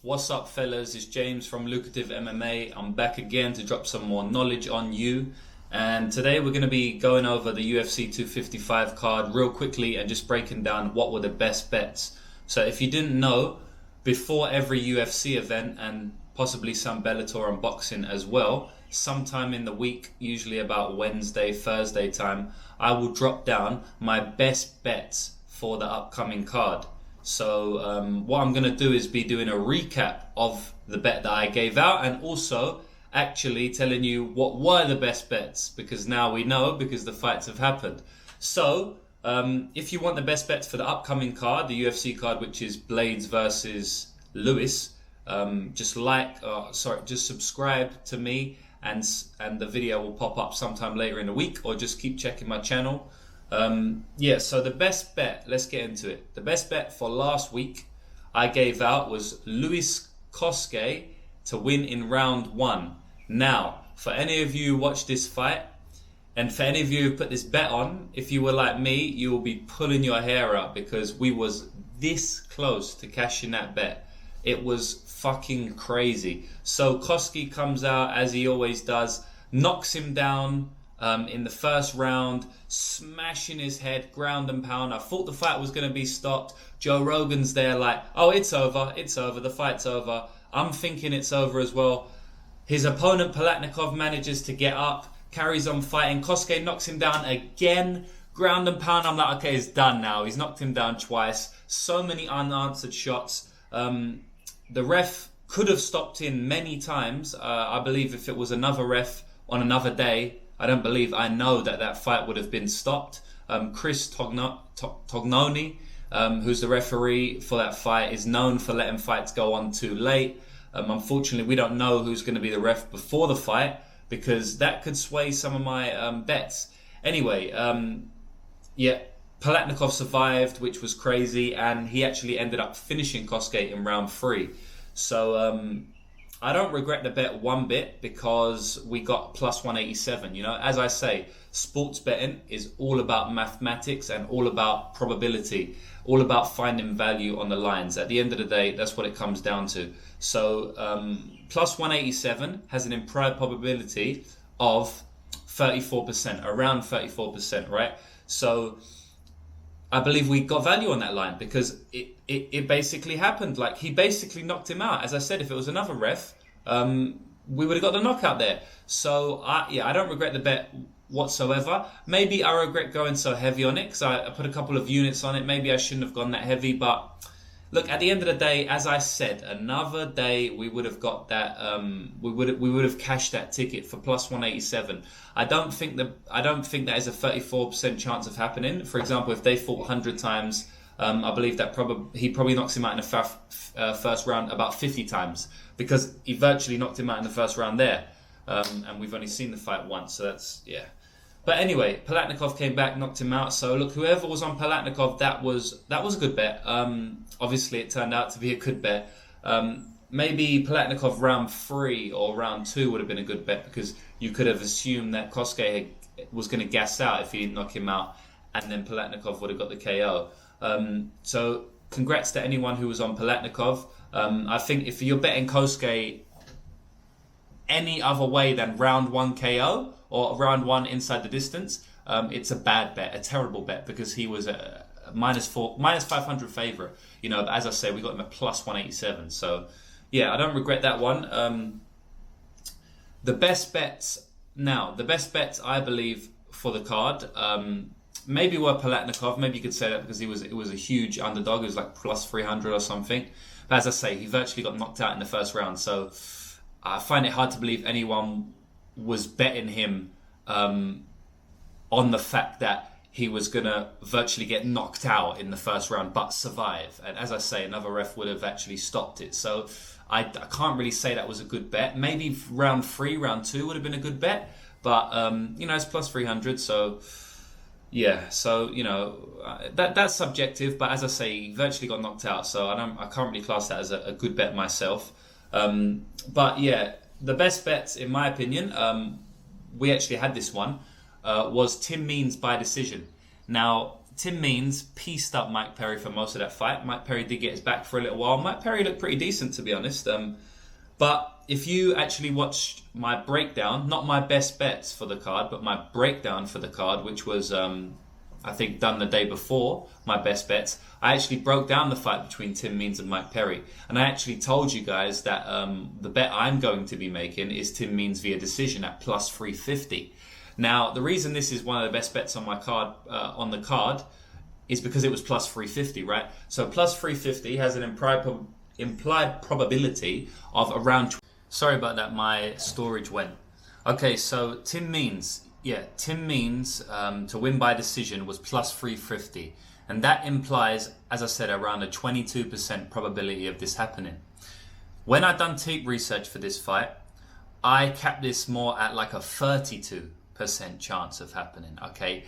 What's up, fellas? It's James from Lucrative MMA. I'm back again to drop some more knowledge on you. And today we're going to be going over the UFC 255 card real quickly and just breaking down what were the best bets. So if you didn't know, before every UFC event and possibly some Bellator and boxing as well, sometime in the week, usually about Wednesday, Thursday time, I will drop down my best bets for the upcoming card. So what I'm going to do is be doing a recap of the bet that I gave out and also actually telling you what were the best bets, because now we know because the fights have happened. So if you want the best bets for the upcoming card, the UFC card, which is Blades versus Lewis, just subscribe to me and the video will pop up sometime later in the week, or just keep checking my channel. So the best bet, let's get into it. The best bet for last week I gave out was Luis Koske to win in round 1. Now, for any of you who watched this fight, and for any of you who put this bet on, if you were like me, you will be pulling your hair out because we was this close to cashing that bet. It was fucking crazy. So Koske comes out as he always does, knocks him down in the first round, smashing his head, ground and pound. I thought the fight was going to be stopped. Joe Rogan's there like, oh, it's over, the fight's over. I'm thinking it's over as well. His opponent, Palatnikov, manages to get up, carries on fighting. Koske knocks him down again, ground and pound. I'm like, okay, it's done now. He's knocked him down twice. So many unanswered shots. The ref could have stopped in many times. I believe if it was another ref on another day, I know that fight would have been stopped. Chris Tognoni, who's the referee for that fight, is known for letting fights go on too late. Unfortunately, we don't know who's going to be the ref before the fight because that could sway some of my bets. Anyway, Palatnikov survived, which was crazy, and he actually ended up finishing Koske in round 3. So I don't regret the bet one bit because we got plus 187. You know, as I say, sports betting is all about mathematics and all about probability, all about finding value on the lines. At the end of the day, that's what it comes down to. So plus 187 has an implied probability of 34%, around 34%, right? So I believe we got value on that line because it basically happened. Like, he basically knocked him out. As I said, if it was another ref, we would have got the knockout there. So I don't regret the bet whatsoever. Maybe I regret going so heavy on it because I put a couple of units on it. Maybe I shouldn't have gone that heavy. But look, at the end of the day, as I said, another day we would have got that. We would have cashed that ticket for plus 187. I don't think that is a 34% chance of happening. For example, if they fought 100 times, I believe that he probably knocks him out in the first round about 50 times because he virtually knocked him out in the first round there. And we've only seen the fight once, so that's, yeah. But anyway, Palatnikov came back, knocked him out. So look, whoever was on Palatnikov, that was a good bet. Obviously, it turned out to be a good bet. Maybe Palatnikov round 3 or round 2 would have been a good bet because you could have assumed that Koske was going to gas out if he didn't knock him out, and then Palatnikov would have got the KO. So congrats to anyone who was on Palatnikov. I think if you're betting Koske any other way than round 1 KO or round 1 inside the distance, it's a bad bet, a terrible bet, because he was a minus 500 favourite. You know, but as I say, we got him at plus 187. So yeah, I don't regret that one. The best bets I believe for the card, maybe were Palatnikov. Maybe you could say that because it was a huge underdog. It was like plus 300 or something. But as I say, he virtually got knocked out in the first round. So I find it hard to believe anyone was betting him on the fact that he was going to virtually get knocked out in the first round but survive. And as I say, another ref would have actually stopped it. So I can't really say that was a good bet. Maybe round 3, round 2 would have been a good bet. But, it's plus 300. So, yeah. So, that's subjective. But as I say, he virtually got knocked out. So I can't really class that as a good bet myself. But, yeah, the best bets, in my opinion, we actually had this one, was Tim Means by decision. Now, Tim Means pieced up Mike Perry for most of that fight. Mike Perry did get his back for a little while. Mike Perry looked pretty decent, to be honest. But if you actually watched my breakdown, not my best bets for the card, but my breakdown for the card, which was, I think, done the day before my best bets, I actually broke down the fight between Tim Means and Mike Perry. And I actually told you guys that the bet I'm going to be making is Tim Means via decision at plus 350. Now, the reason this is one of the best bets on my card, on the card, is because it was plus 350, right? So plus 350 has an implied probability of around... Sorry about that, my storage went. Okay, so Tim Means to win by decision was plus 350. And that implies, as I said, around a 22% probability of this happening. When I done tape research for this fight, I capped this more at like a 32% chance of happening, okay?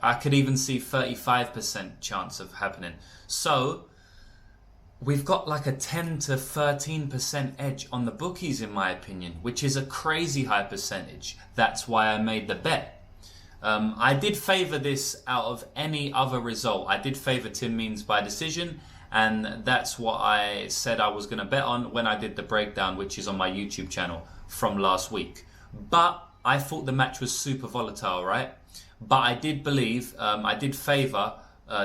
I could even see 35% chance of happening. So we've got like a 10 to 13% edge on the bookies, in my opinion, which is a crazy high percentage. That's why I made the bet. I did favour this out of any other result. I did favour Tim Means by decision, and that's what I said I was going to bet on when I did the breakdown, which is on my YouTube channel from last week. But I thought the match was super volatile, right? But I did believe, I did favour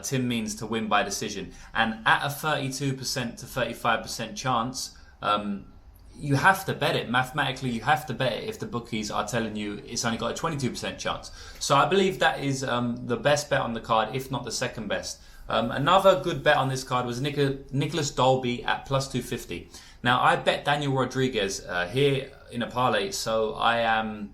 Tim Means to win by decision. And at a 32% to 35% chance, you have to bet it. Mathematically, you have to bet it if the bookies are telling you it's only got a 22% chance. So I believe that is the best bet on the card, if not the second best. Another good bet on this card was Nicholas Dolby at plus 250. Now, I bet Daniel Rodriguez here in a parlay, so I'm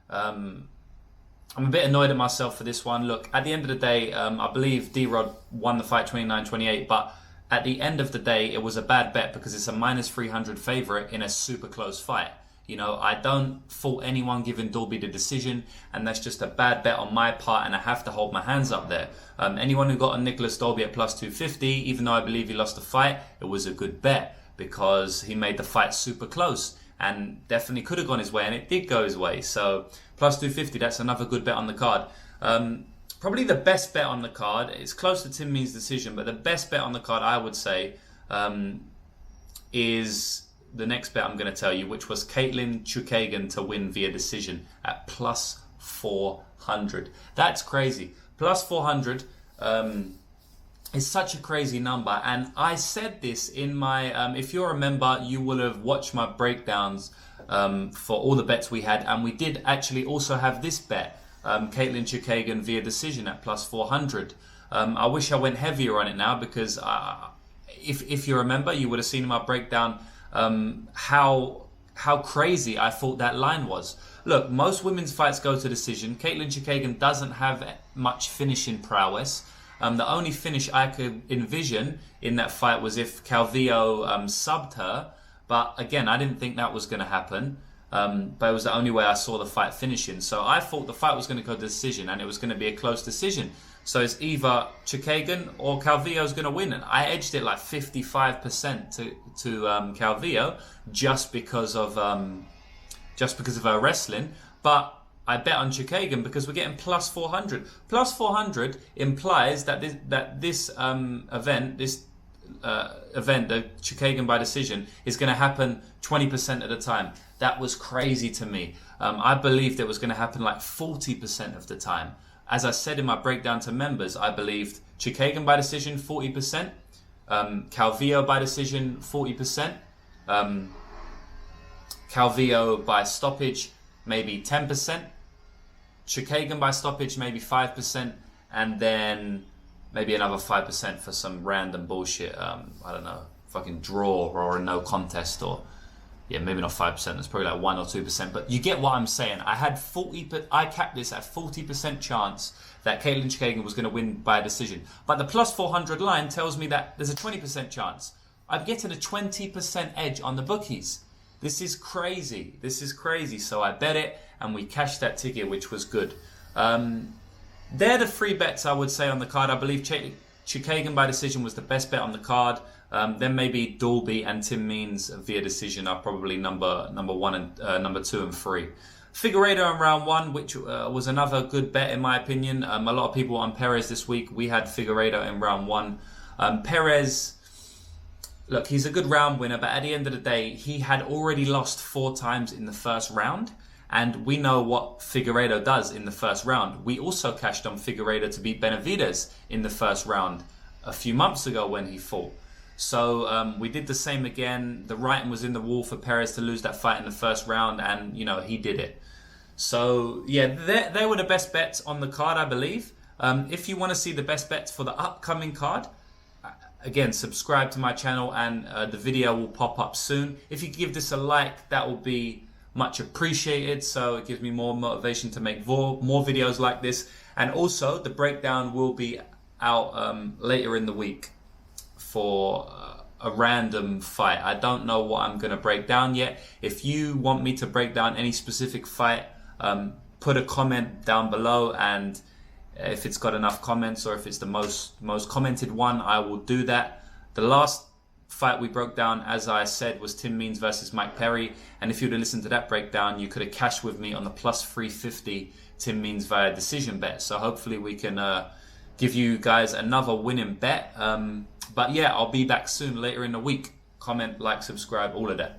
a bit annoyed at myself for this one. Look, at the end of the day, I believe D-Rod won the fight 29-28, but at the end of the day, it was a bad bet because it's a minus 300 favourite in a super close fight. You know, I don't fault anyone giving Dolby the decision, and that's just a bad bet on my part, and I have to hold my hands up there. Anyone who got a Nicholas Dolby at plus 250, even though I believe he lost the fight, it was a good bet because he made the fight super close and definitely could have gone his way, and it did go his way. So plus 250, that's another good bet on the card. Probably the best bet on the card, it's close to Tim Means' decision, but the best bet on the card, I would say, is the next bet I'm going to tell you, which was Caitlin Chukagian to win via decision at plus 400. That's crazy. Plus 400 is such a crazy number. And I said this in my, if you remember, you will have watched my breakdowns for all the bets we had. And we did actually also have this bet, Caitlin Chukagian via decision at plus 400. I wish I went heavier on it now because if you remember, you would have seen in my breakdown how crazy I thought that line was. Look, most women's fights go to decision. Caitlin Chukagian doesn't have much finishing prowess. The only finish I could envision in that fight was if Calvillo subbed her. But again, I didn't think that was going to happen. But it was the only way I saw the fight finishing. So I thought the fight was going to go to decision and it was going to be a close decision. So it's either Chukagian or Calvillo's going to win. And I edged it like 55% to Calvillo just because of her wrestling. But I bet on Chukagian because we're getting plus 400. Plus 400 implies that this event, the Chukagian by decision, is going to happen 20% of the time. That was crazy to me. I believed it was going to happen like 40% of the time. As I said in my breakdown to members, I believed Chukagian by decision 40%, Calvillo by decision 40%, Calvillo by stoppage maybe 10%, Chukagian by stoppage maybe 5%, and then maybe another 5% for some random bullshit. I don't know, fucking draw or a no contest, or yeah, maybe not 5%. That's probably like 1 or 2%. But you get what I'm saying. I capped this at 40% chance that Caitlin Chukagian was going to win by a decision. But the plus 400 line tells me that there's a 20% chance. I'm getting a 20% edge on the bookies. This is crazy. This is crazy. So I bet it, and we cashed that ticket, which was good. They're the three bets I would say on the card. I believe Chukagian by decision was the best bet on the card. Then maybe Dolby and Tim Means via decision are probably number one and number 2 and 3. Figueiredo in round 1, which was another good bet in my opinion. A lot of people on Perez this week. We had Figueiredo in round 1. Perez, look, he's a good round winner, but at the end of the day, he had already lost 4 times in the first round. And we know what Figueiredo does in the first round. We also cashed on Figueiredo to beat Benavidez in the first round a few months ago when he fought. So we did the same again. The writing was in the wall for Perez to lose that fight in the first round, and he did it. So yeah, they were the best bets on the card, I believe. If you want to see the best bets for the upcoming card, again, subscribe to my channel and the video will pop up soon. If you give this a like, that will be much appreciated, so it gives me more motivation to make more videos like this. And also the breakdown will be out later in the week for a random fight. I don't know what I'm going to break down yet. If you want me to break down any specific fight, put a comment down below, and if it's got enough comments, or if it's the most commented one, I will do that. The last fight we broke down, as I said, was Tim Means versus Mike Perry, and if you'd have listened to that breakdown, you could have cashed with me on the plus 350 Tim Means via decision bet. So hopefully we can give you guys another winning bet. But yeah, I'll be back soon later in the week. Comment, like, subscribe, all of that.